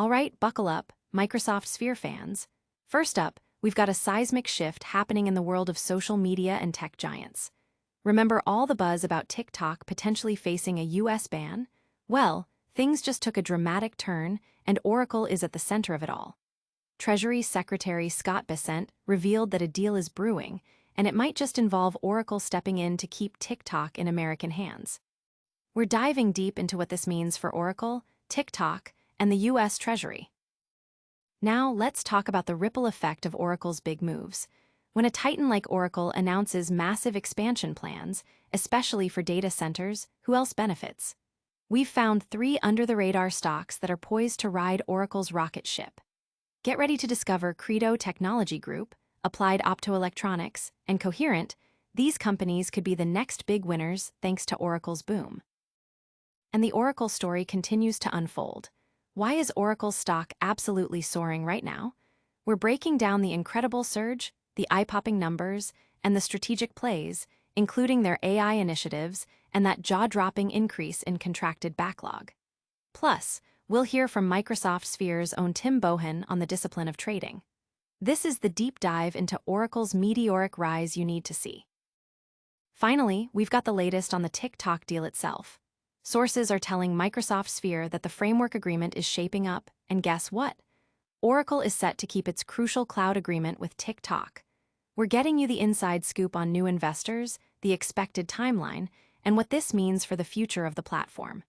All right, buckle up, Microsoft Sphere fans. First up, we've got a seismic shift happening in the world of social media and tech giants. Remember all the buzz about TikTok potentially facing a US ban? Well, things just took a dramatic turn, and Oracle is at the center of it all. Treasury Secretary Scott Bessent revealed that a deal is brewing, and it might just involve Oracle stepping in to keep TikTok in American hands. We're diving deep into what this means for Oracle, TikTok, and the US Treasury. Now, let's talk about the ripple effect of Oracle's big moves. When a titan like Oracle announces massive expansion plans, especially for data centers, who else benefits? We've found 3 under-the-radar stocks that are poised to ride Oracle's rocket ship. Get ready to discover Credo Technology Group, Applied Optoelectronics, and Coherent. These companies could be the next big winners thanks to Oracle's boom. And the Oracle story continues to unfold. Why is Oracle's stock absolutely soaring right now? We're breaking down the incredible surge, the eye-popping numbers, and the strategic plays, including their AI initiatives and that jaw-dropping increase in contracted backlog. Plus, we'll hear from Microsoft Sphere's own Tim Bohan on the discipline of trading. This is the deep dive into Oracle's meteoric rise you need to see. Finally, we've got the latest on the TikTok deal itself. Sources are telling Microsoft Sphere that the framework agreement is shaping up, and guess what? Oracle is set to keep its crucial cloud agreement with TikTok. We're getting you the inside scoop on new investors, the expected timeline, and what this means for the future of the platform.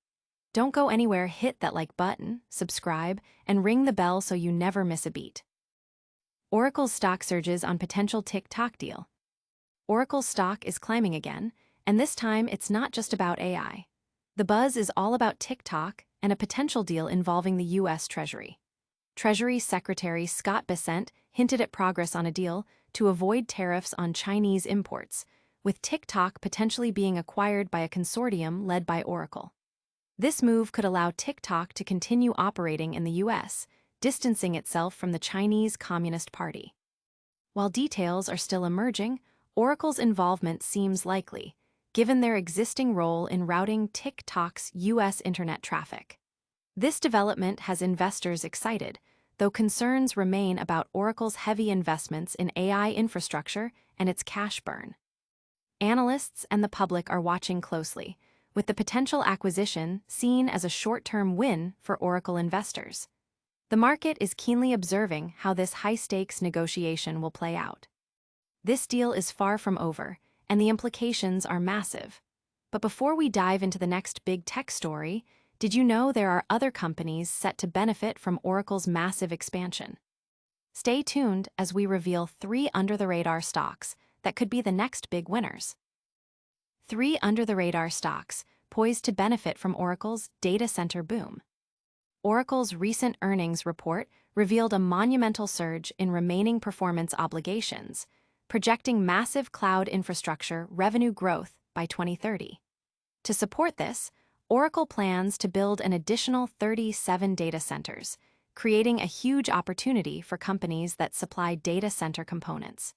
Don't go anywhere, hit that like button, subscribe, and ring the bell so you never miss a beat. Oracle's stock surges on potential TikTok deal. Oracle's stock is climbing again, and this time it's not just about AI. The buzz is all about TikTok and a potential deal involving the US Treasury. Treasury Secretary Scott Bessent hinted at progress on a deal to avoid tariffs on Chinese imports, with TikTok potentially being acquired by a consortium led by Oracle. This move could allow TikTok to continue operating in the US, distancing itself from the Chinese Communist Party. While details are still emerging, Oracle's involvement seems likely, given their existing role in routing TikTok's US internet traffic. This development has investors excited, though concerns remain about Oracle's heavy investments in AI infrastructure and its cash burn. Analysts and the public are watching closely, with the potential acquisition seen as a short-term win for Oracle investors. The market is keenly observing how this high-stakes negotiation will play out. This deal is far from over, and the implications are massive. But before we dive into the next big tech story, did you know there are other companies set to benefit from Oracle's massive expansion? Stay tuned as we reveal 3 under-the-radar stocks that could be the next big winners. 3 under-the-radar stocks poised to benefit from Oracle's data center boom. Oracle's recent earnings report revealed a monumental surge in remaining performance obligations, projecting massive cloud infrastructure revenue growth by 2030. To support this, Oracle plans to build an additional 37 data centers, creating a huge opportunity for companies that supply data center components.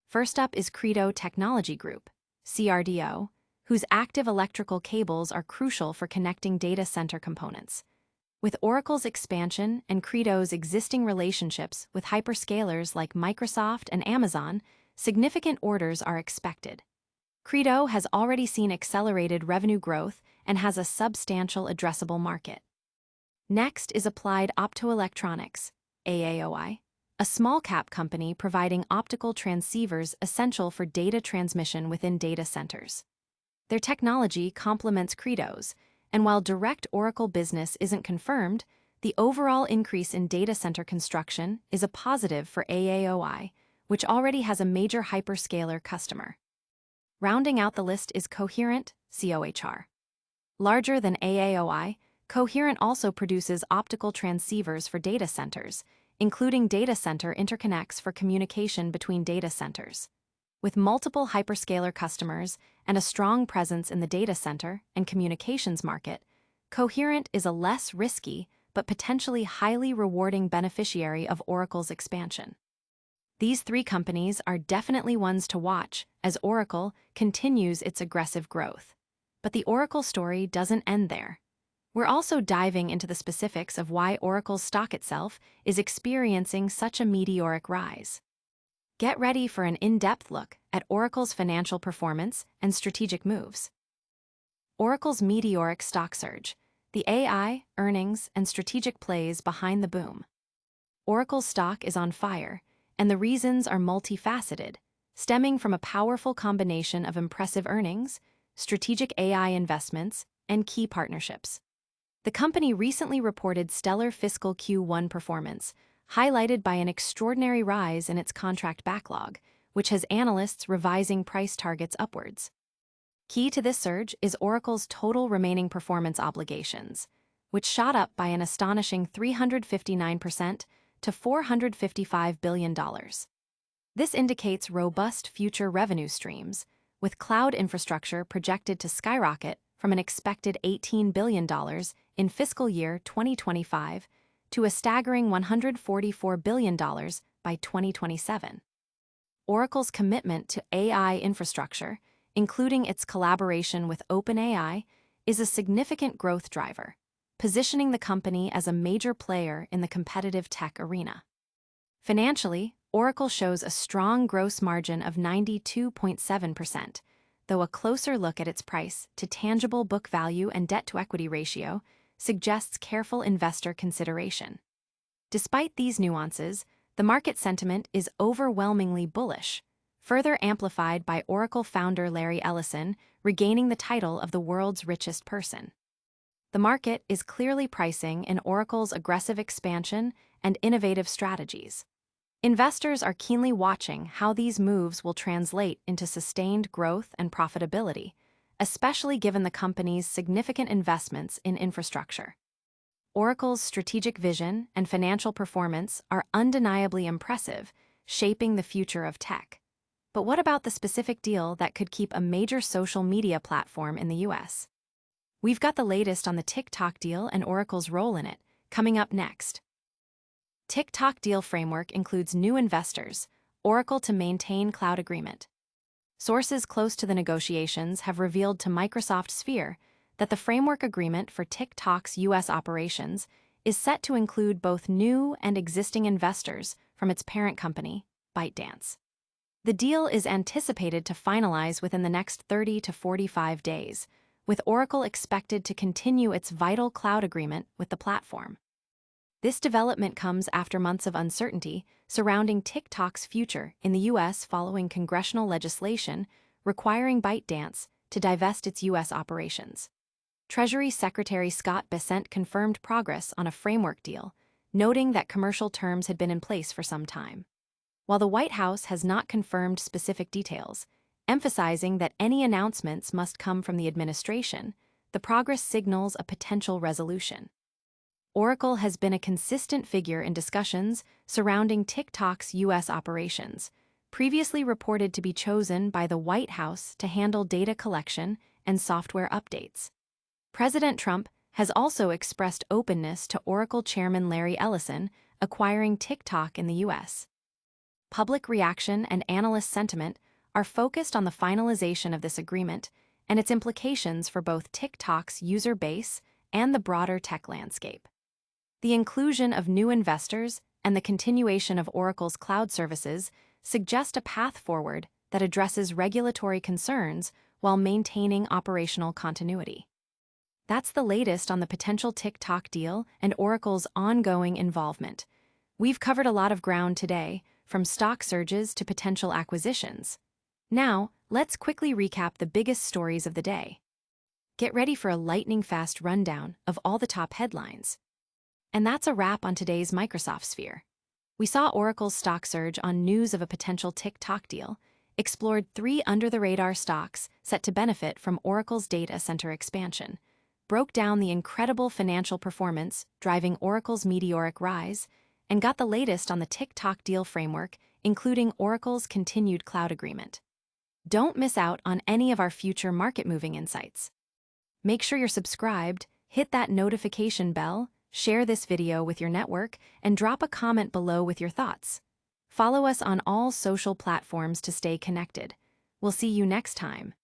First up is Credo Technology Group, CRDO, whose active electrical cables are crucial for connecting data center components. With Oracle's expansion and Credo's existing relationships with hyperscalers like Microsoft and Amazon, significant orders are expected. Credo has already seen accelerated revenue growth and has a substantial addressable market. Next is Applied Optoelectronics, AAOI, a small-cap company providing optical transceivers essential for data transmission within data centers. Their technology complements Credo's, and while direct Oracle business isn't confirmed, the overall increase in data center construction is a positive for AAOI, which already has a major hyperscaler customer. Rounding out the list is Coherent, COHR. Larger than AAOI, Coherent also produces optical transceivers for data centers, including data center interconnects for communication between data centers. With multiple hyperscaler customers and a strong presence in the data center and communications market, Coherent is a less risky but potentially highly rewarding beneficiary of Oracle's expansion. These 3 companies are definitely ones to watch as Oracle continues its aggressive growth. But the Oracle story doesn't end there. We're also diving into the specifics of why Oracle's stock itself is experiencing such a meteoric rise. Get ready for an in-depth look at Oracle's financial performance and strategic moves. Oracle's meteoric stock surge, the AI, earnings, and strategic plays behind the boom. Oracle's stock is on fire, and the reasons are multifaceted, stemming from a powerful combination of impressive earnings, strategic AI investments, and key partnerships. The company recently reported stellar fiscal Q1 performance, highlighted by an extraordinary rise in its contract backlog, which has analysts revising price targets upwards. Key to this surge is Oracle's total remaining performance obligations, which shot up by an astonishing 359% to $455 billion. This indicates robust future revenue streams, with cloud infrastructure projected to skyrocket from an expected $18 billion in fiscal year 2025 to a staggering $144 billion by 2027. Oracle's commitment to AI infrastructure, including its collaboration with OpenAI, is a significant growth driver, positioning the company as a major player in the competitive tech arena. Financially, Oracle shows a strong gross margin of 92.7%, though a closer look at its price to tangible book value and debt-to-equity ratio suggests careful investor consideration. Despite these nuances, the market sentiment is overwhelmingly bullish, further amplified by Oracle founder Larry Ellison regaining the title of the world's richest person. The market is clearly pricing in Oracle's aggressive expansion and innovative strategies. Investors are keenly watching how these moves will translate into sustained growth and profitability, especially given the company's significant investments in infrastructure. Oracle's strategic vision and financial performance are undeniably impressive, shaping the future of tech. But what about the specific deal that could keep a major social media platform in the US? We've got the latest on the TikTok deal and Oracle's role in it, coming up next. TikTok deal framework includes new investors, Oracle to maintain cloud agreement. Sources close to the negotiations have revealed to Microsoft Sphere that the framework agreement for TikTok's US operations is set to include both new and existing investors from its parent company, ByteDance. The deal is anticipated to finalize within the next 30 to 45 days, with Oracle expected to continue its vital cloud agreement with the platform. This development comes after months of uncertainty surrounding TikTok's future in the U.S. following congressional legislation requiring ByteDance to divest its U.S. operations. Treasury Secretary Scott Bessent confirmed progress on a framework deal, noting that commercial terms had been in place for some time. While the White House has not confirmed specific details, emphasizing that any announcements must come from the administration, the progress signals a potential resolution. Oracle has been a consistent figure in discussions surrounding TikTok's U.S. operations, previously reported to be chosen by the White House to handle data collection and software updates. President Trump has also expressed openness to Oracle Chairman Larry Ellison acquiring TikTok in the U.S. Public reaction and analyst sentiment are focused on the finalization of this agreement and its implications for both TikTok's user base and the broader tech landscape. The inclusion of new investors and the continuation of Oracle's cloud services suggest a path forward that addresses regulatory concerns while maintaining operational continuity. That's the latest on the potential TikTok deal and Oracle's ongoing involvement. We've covered a lot of ground today, from stock surges to potential acquisitions. Now, let's quickly recap the biggest stories of the day. Get ready for a lightning-fast rundown of all the top headlines. And that's a wrap on today's Microsoft Sphere. We saw Oracle's stock surge on news of a potential TikTok deal, explored 3 under-the-radar stocks set to benefit from Oracle's data center expansion, broke down the incredible financial performance driving Oracle's meteoric rise, and got the latest on the TikTok deal framework, including Oracle's continued cloud agreement. Don't miss out on any of our future market-moving insights. Make sure you're subscribed, hit that notification bell, share this video with your network, and drop a comment below with your thoughts. Follow us on all social platforms to stay connected. We'll see you next time.